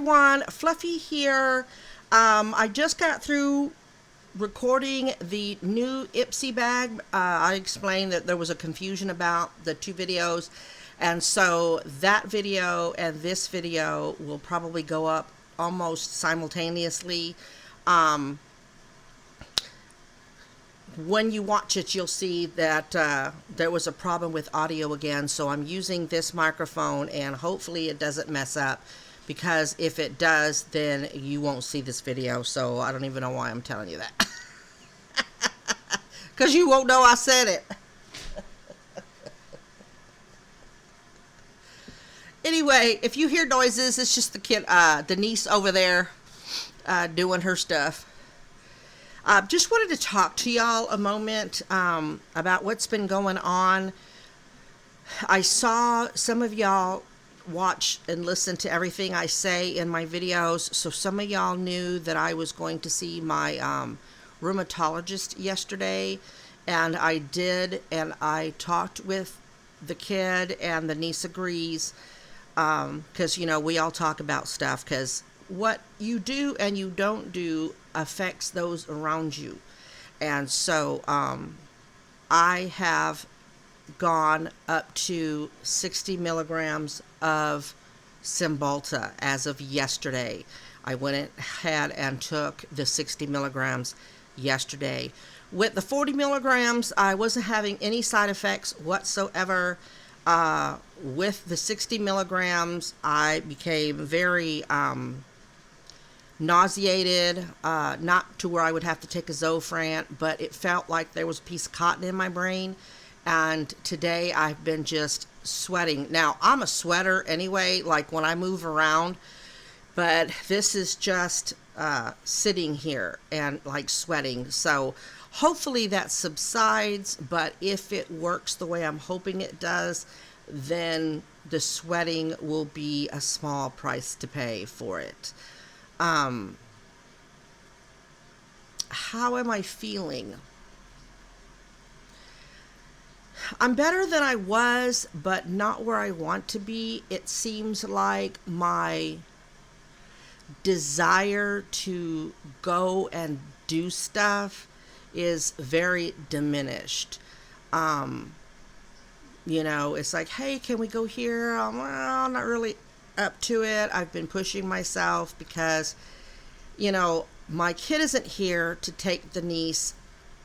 everyone, Fluffy here. I just got through recording the new Ipsy bag. I explained that there was a confusion about the two videos, and so that video and this video will probably go up almost simultaneously. Um, when you watch it, you'll see that there was a problem with audio again, so I'm using this microphone, and hopefully it doesn't mess up, because if it does, then you won't see this video, so I don't even know why I'm telling you that. Because you won't know I said it. Anyway, if you hear noises, it's just the kid, the niece over there doing her stuff. Just wanted to talk to y'all a moment about what's been going on. I saw some of y'all watch and listen to everything I say in my videos, so some of y'all knew that I was going to see my rheumatologist yesterday, and I did, and I talked with the kid, and the niece agrees, because, you know, we all talk about stuff, because what you do and you don't do affects those around you. And so I have gone up to 60 milligrams of Cymbalta as of yesterday. I went ahead and took the 60 milligrams yesterday. With the 40 milligrams, I wasn't having any side effects whatsoever. With the 60 milligrams, I became very nauseated, not to where I would have to take a Zofran, but it felt like there was a piece of cotton in my brain. And today I've been just sweating. Now, I'm a sweater anyway, like when I move around, but this is just sitting here and like sweating. So hopefully that subsides, but if it works the way I'm hoping it does, then the sweating will be a small price to pay for it. How am I feeling? I'm better than I was, but not where I want to be. It seems like my desire to go and do stuff is very diminished. You know, it's like, hey, can we go here? Well, not really up to it. I've been pushing myself because, you know, my kid isn't here to take the niece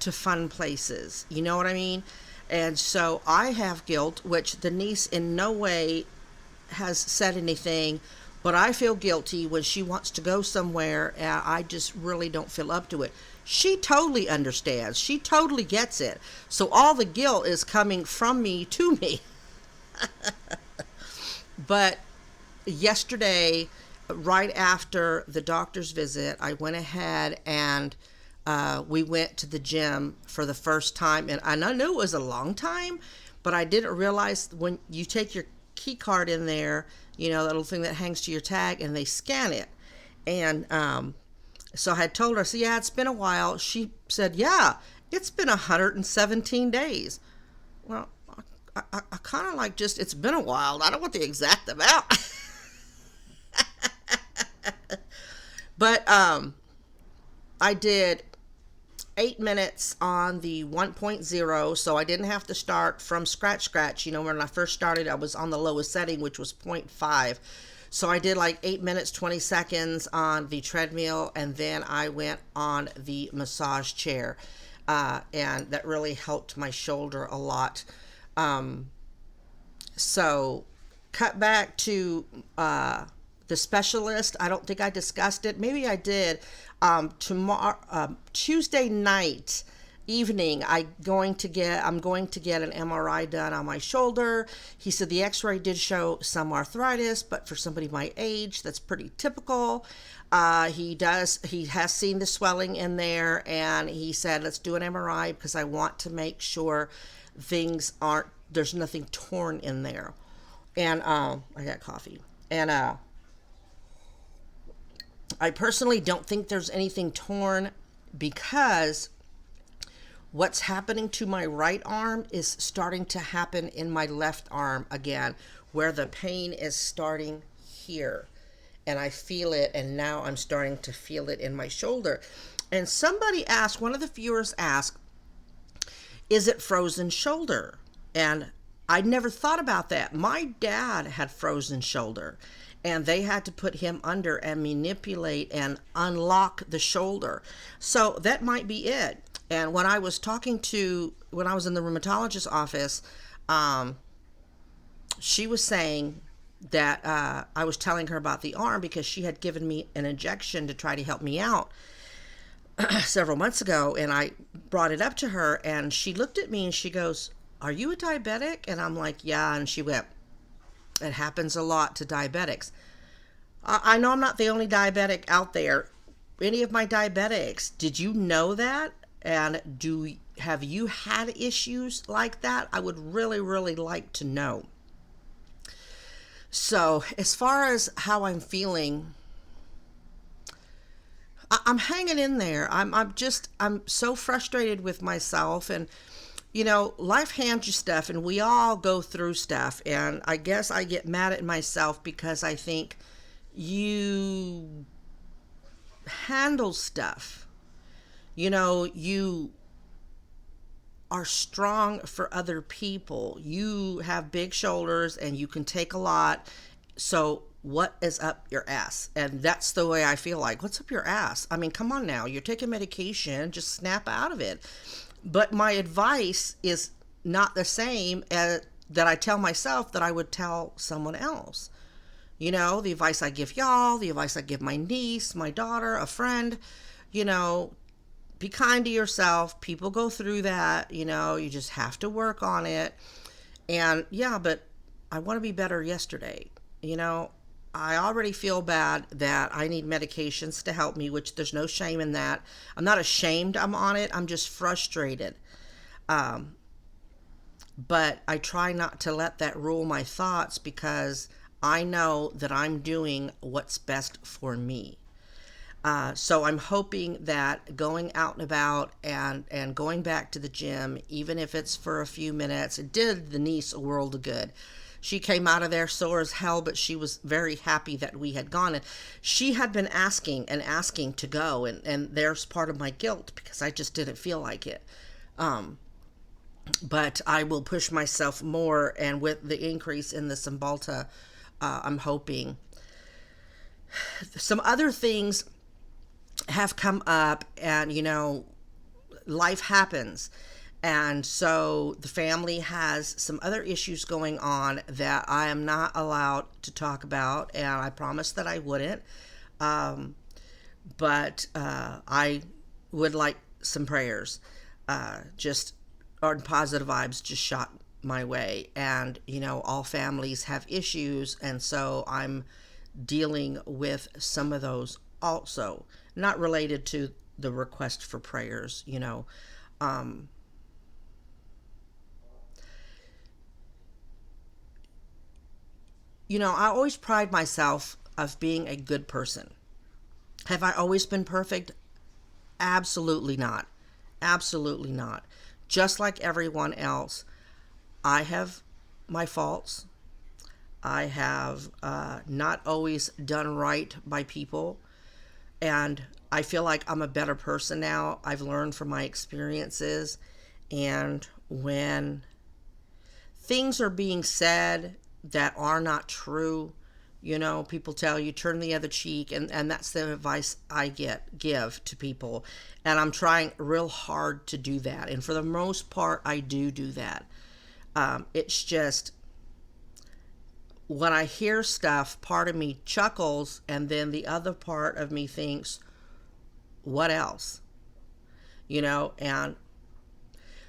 to fun places. You know what I mean? And so I have guilt, which the niece in no way has said anything, but I feel guilty when she wants to go somewhere and I just really don't feel up to it. She totally understands. She totally gets it. So all the guilt is coming from me to me. But yesterday, right after the doctor's visit, I went ahead and we went to the gym for the first time. And I knew it was a long time, but I didn't realize when you take your key card in there, you know, that little thing that hangs to your tag, and they scan it. And so I had told her, so yeah, it's been a while. She said, yeah, it's been 117 days. Well, I kind of like just, it's been a while. I don't want the exact amount. But I did 8 minutes on the 1.0, so I didn't have to start from scratch. You know, when I first started, I was on the lowest setting, which was 0.5. So I did like 8 minutes, 20 seconds on the treadmill, and then I went on the massage chair. And that really helped my shoulder a lot. So cut back to the specialist. I don't think I discussed it. Maybe I did. Tomorrow, Tuesday night evening, I'm going to get an MRI done on my shoulder. He said the x-ray did show some arthritis, but for somebody my age, that's pretty typical. He has seen the swelling in there, and he said, let's do an MRI because I want to make sure there's nothing torn in there. And I got coffee. And I personally don't think there's anything torn, because what's happening to my right arm is starting to happen in my left arm again, where the pain is starting here. and I feel it, and now I'm starting to feel it in my shoulder. And somebody asked, one of the viewers asked, is it frozen shoulder? And I never thought about that. My dad had frozen shoulder, and they had to put him under and manipulate and unlock the shoulder. So that might be it. And when I was when I was in the rheumatologist's office, she was saying that I was telling her about the arm because she had given me an injection to try to help me out several months ago, and I brought it up to her, and she looked at me and she goes, "Are you a diabetic?" And I'm like, "Yeah." And she went, "It happens a lot to diabetics." I know I'm not the only diabetic out there. Any of my diabetics, did you know that? And have you had issues like that? I would really, really like to know. So, as far as how I'm feeling, I'm hanging in there. I'm so frustrated with myself, and life hands you stuff, and we all go through stuff. And I guess I get mad at myself because I think you handle stuff. You are strong for other people. You have big shoulders and you can take a lot. So what is up your ass? And that's the way I feel like. What's up your ass? I mean, come on now. You're taking medication. Just snap out of it. But my advice is not the same as that I tell myself that I would tell someone else. The advice I give y'all, the advice I give my niece, my daughter, a friend, be kind to yourself. People go through that, you just have to work on it. And yeah, but I want to be better yesterday. I already feel bad that I need medications to help me, which there's no shame in that. I'm not ashamed I'm on it. I'm just frustrated. But I try not to let that rule my thoughts because I know that I'm doing what's best for me. So I'm hoping that going out and about and going back to the gym, even if it's for a few minutes, it did the niece a world of good. She came out of there sore as hell, but she was very happy that we had gone. And she had been asking and asking to go. And there's part of my guilt because I just didn't feel like it. But I will push myself more. And with the increase in the Cymbalta, I'm hoping. Some other things have come up, and life happens, and so the family has some other issues going on that I am not allowed to talk about, and I promised that I wouldn't, but I would like some prayers, just or positive vibes just shot my way. And all families have issues, and so I'm dealing with some of those also, not related to the request for prayers. I always pride myself of being a good person. Have I always been perfect? Absolutely not. Absolutely not. Just like everyone else, I have my faults. I have not always done right by people. And I feel like I'm a better person now. I've learned from my experiences. And when things are being said that are not true, people tell you turn the other cheek, and that's the advice I give to people. And I'm trying real hard to do that. And for the most part, I do that. It's just when I hear stuff, part of me chuckles, and then the other part of me thinks, what else? And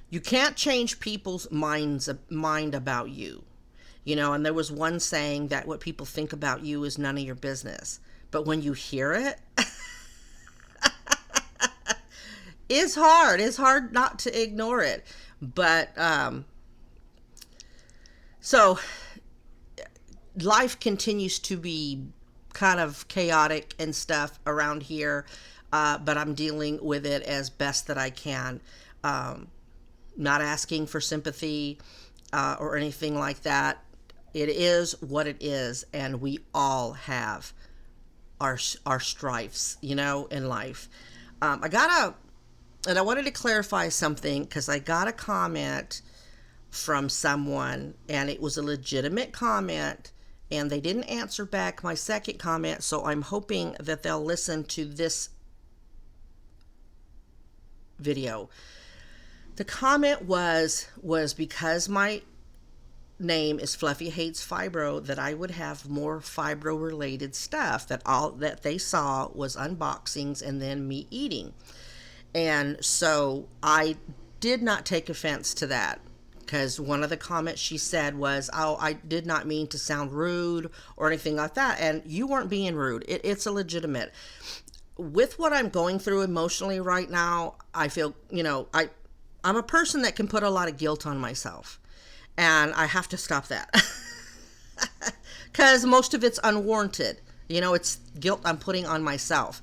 you can't change people's mind about you. And there was one saying that what people think about you is none of your business. But when you hear it, it's hard. It's hard not to ignore it. But, so life continues to be kind of chaotic and stuff around here, but I'm dealing with it as best that I can. Not asking for sympathy or anything like that. It is what it is, and we all have our strifes, in life. And I wanted to clarify something because I got a comment from someone, and it was a legitimate comment, and they didn't answer back my second comment, so I'm hoping that they'll listen to this video. The comment was because my name is Fluffy Hates Fibro, that I would have more fibro related stuff, that all that they saw was unboxings and then me eating. And so I did not take offense to that, because one of the comments she said was, "Oh, I did not mean to sound rude or anything like that." And you weren't being rude. It's a legitimate. With what I'm going through emotionally right now, I feel, I'm a person that can put a lot of guilt on myself. And I have to stop that. Because most of it's unwarranted. It's guilt I'm putting on myself.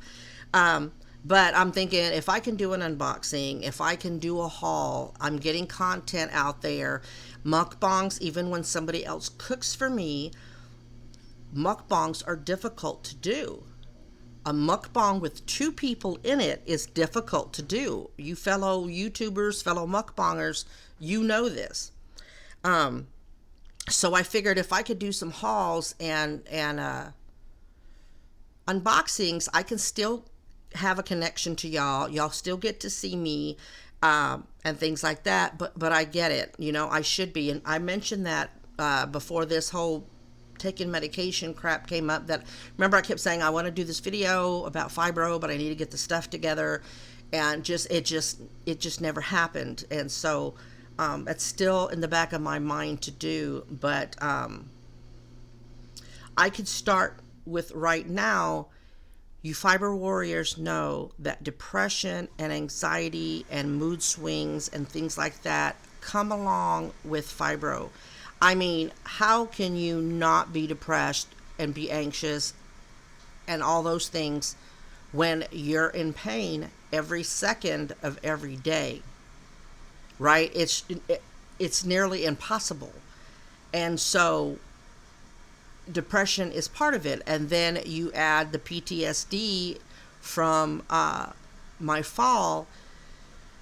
But I'm thinking, if I can do an unboxing, if I can do a haul, I'm getting content out there. Mukbangs, even when somebody else cooks for me, mukbangs are difficult to do. A mukbang with 2 people in it is difficult to do. You fellow YouTubers, fellow mukbangers, you know this. So I figured if I could do some hauls and unboxings, I can still have a connection to y'all. Y'all still get to see me, and things like that. But I get it. I should be. And I mentioned that before this whole taking medication crap came up. That, remember, I kept saying I want to do this video about fibro, but I need to get the stuff together, and it just never happened. And so it's still in the back of my mind to do. But I could start with right now. You fiber warriors know that depression and anxiety and mood swings and things like that come along with fibro. I mean, how can you not be depressed and be anxious and all those things when you're in pain every second of every day? Right? It's nearly impossible. And so depression is part of it, and then you add the PTSD from my fall.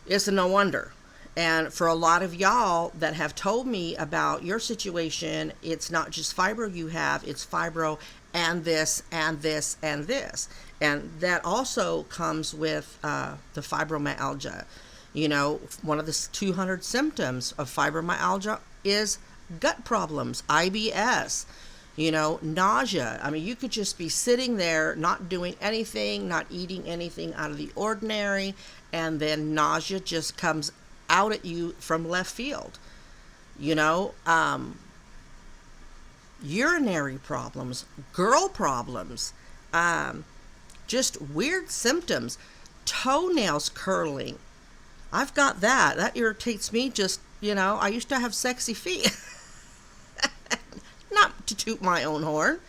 It's no wonder. And for a lot of y'all that have told me about your situation, it's not just fibro you have, it's fibro and this and this and this. And that also comes with the fibromyalgia. One of the 200 symptoms of fibromyalgia is gut problems, IBS. Nausea. I mean, you could just be sitting there, not doing anything, not eating anything out of the ordinary, and then nausea just comes out at you from left field. Urinary problems, girl problems, just weird symptoms, toenails curling. I've got that. That irritates me. Just, I used to have sexy feet. Not to toot my own horn.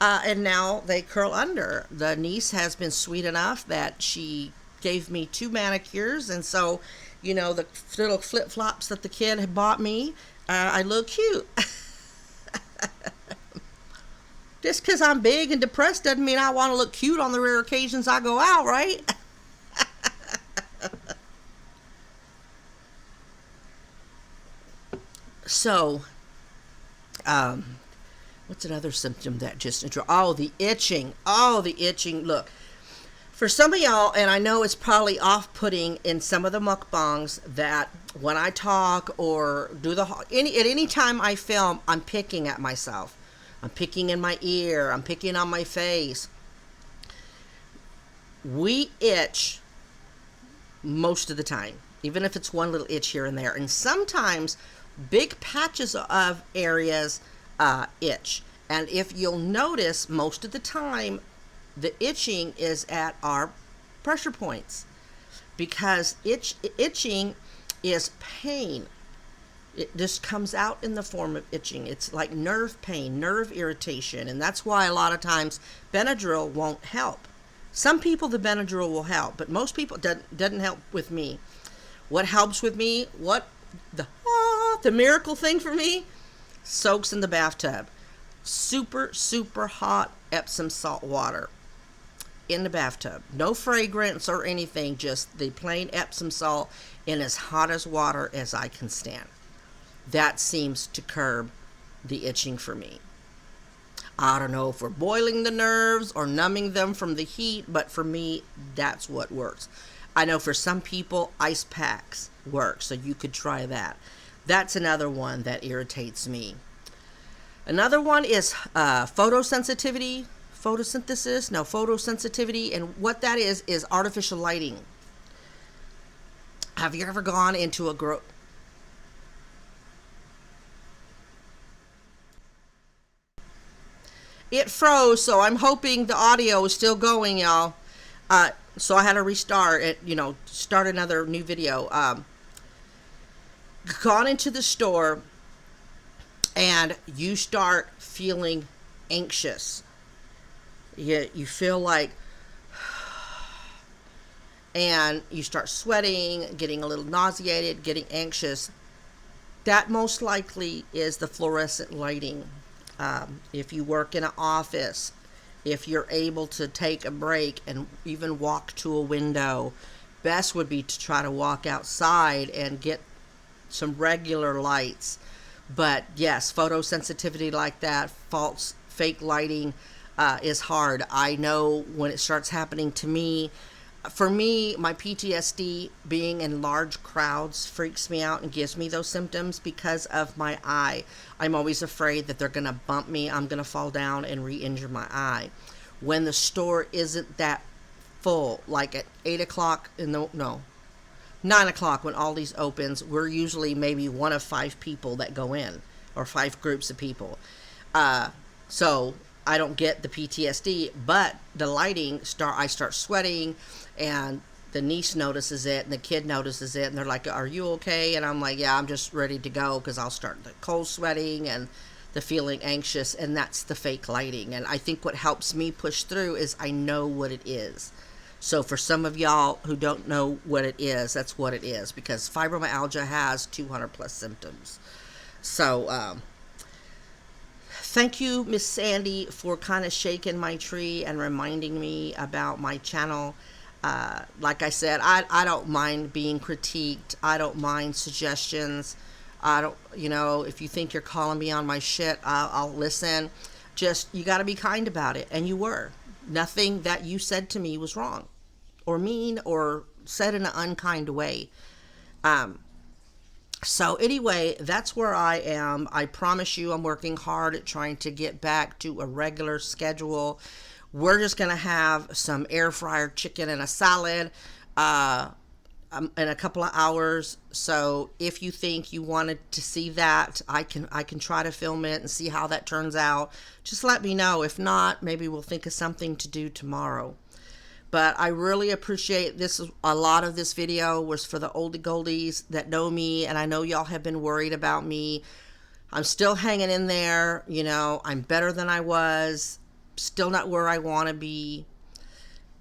And now they curl under. The niece has been sweet enough that she gave me 2 manicures. And so, the little flip-flops that the kid had bought me, I look cute. Just because I'm big and depressed doesn't mean I want to look cute on the rare occasions I go out, right? So, what's another symptom that just the itching. The itching. Look, for some of y'all, and I know it's probably off-putting in some of the mukbangs, that when I talk or do at any time I film, I'm picking at myself. I'm picking in my ear. I'm picking on my face. We itch most of the time, even if it's one little itch here and there. And sometimes big patches of areas itch. And if you'll notice, most of the time, the itching is at our pressure points, because itching is pain. It just comes out in the form of itching. It's like nerve pain, nerve irritation, and that's why a lot of times Benadryl won't help. Some people the Benadryl will help, but most people doesn't help with me. What helps with me? The miracle thing for me? Soaks in the bathtub. Super, super hot Epsom salt water. in the bathtub. No fragrance or anything, just the plain Epsom salt in as hot as water as I can stand. That seems to curb the itching for me. I don't know if we're boiling the nerves or numbing them from the heat, but for me, that's what works. I know for some people, ice packs work, so you could try that. That's another one that irritates me. Another one is photosensitivity, photosensitivity, and what that is artificial lighting. Have you ever gone into a It froze, so I'm hoping the audio is still going, y'all. So I had to restart it, start another new video. Gone into the store and you start feeling anxious. You feel like, and you start sweating, getting a little nauseated, getting anxious. That most likely is the fluorescent lighting. If you work in an office, if you're able to take a break and even walk to a window, best would be to try to walk outside and get some regular lights. But yes, photosensitivity like that, fake lighting is hard. I know when it starts happening to me. For me, my PTSD, being in large crowds, freaks me out and gives me those symptoms because of my eye. I'm always afraid that they're going to bump me, I'm going to fall down and re-injure my eye. When the store isn't that full, like at 8 o'clock, 9 o'clock when Aldi's opens, we're usually maybe one of 5 people that go in, or 5 groups of people. So I don't get the PTSD, but the lighting, I start sweating, and the niece notices it, and the kid notices it, and they're like, are you okay? And I'm like, yeah, I'm just ready to go, because I'll start the cold sweating and the feeling anxious, and that's the fake lighting. And I think what helps me push through is I know what it is. So for some of y'all who don't know what it is, that's what it is, because fibromyalgia has 200 plus symptoms. So thank you, Miss Sandy, for kind of shaking my tree and reminding me about my channel. Like I said, I don't mind being critiqued. I don't mind suggestions. I don't, if you think you're calling me on my shit, I'll listen. Just, you got to be kind about it. And you were. Nothing that you said to me was wrong or mean or said in an unkind way. So anyway, that's where I am. I promise you I'm working hard at trying to get back to a regular schedule. We're just going to have some air fryer chicken and a salad in a couple of hours. So if you think you wanted to see that, I can try to film it and see how that turns out. Just let me know. If not, maybe we'll think of something to do tomorrow. But I really appreciate this. A lot of this video was for the oldie goldies that know me, and I know y'all have been worried about me. I'm still hanging in there. I'm better than I was. Still not where I want to be.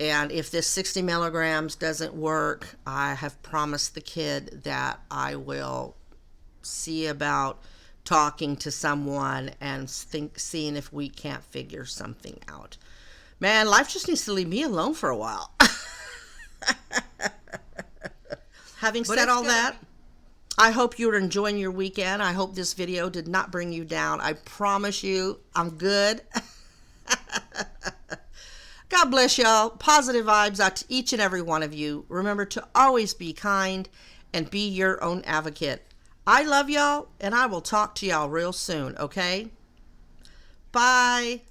And if this 60 milligrams doesn't work, I have promised the kid that I will see about talking to someone and seeing if we can't figure something out. Man, life just needs to leave me alone for a while. Having said all that, I hope you're enjoying your weekend. I hope this video did not bring you down. I promise you, I'm good. God bless y'all. Positive vibes out to each and every one of you. Remember to always be kind and be your own advocate. I love y'all, and I will talk to y'all real soon, okay? Bye.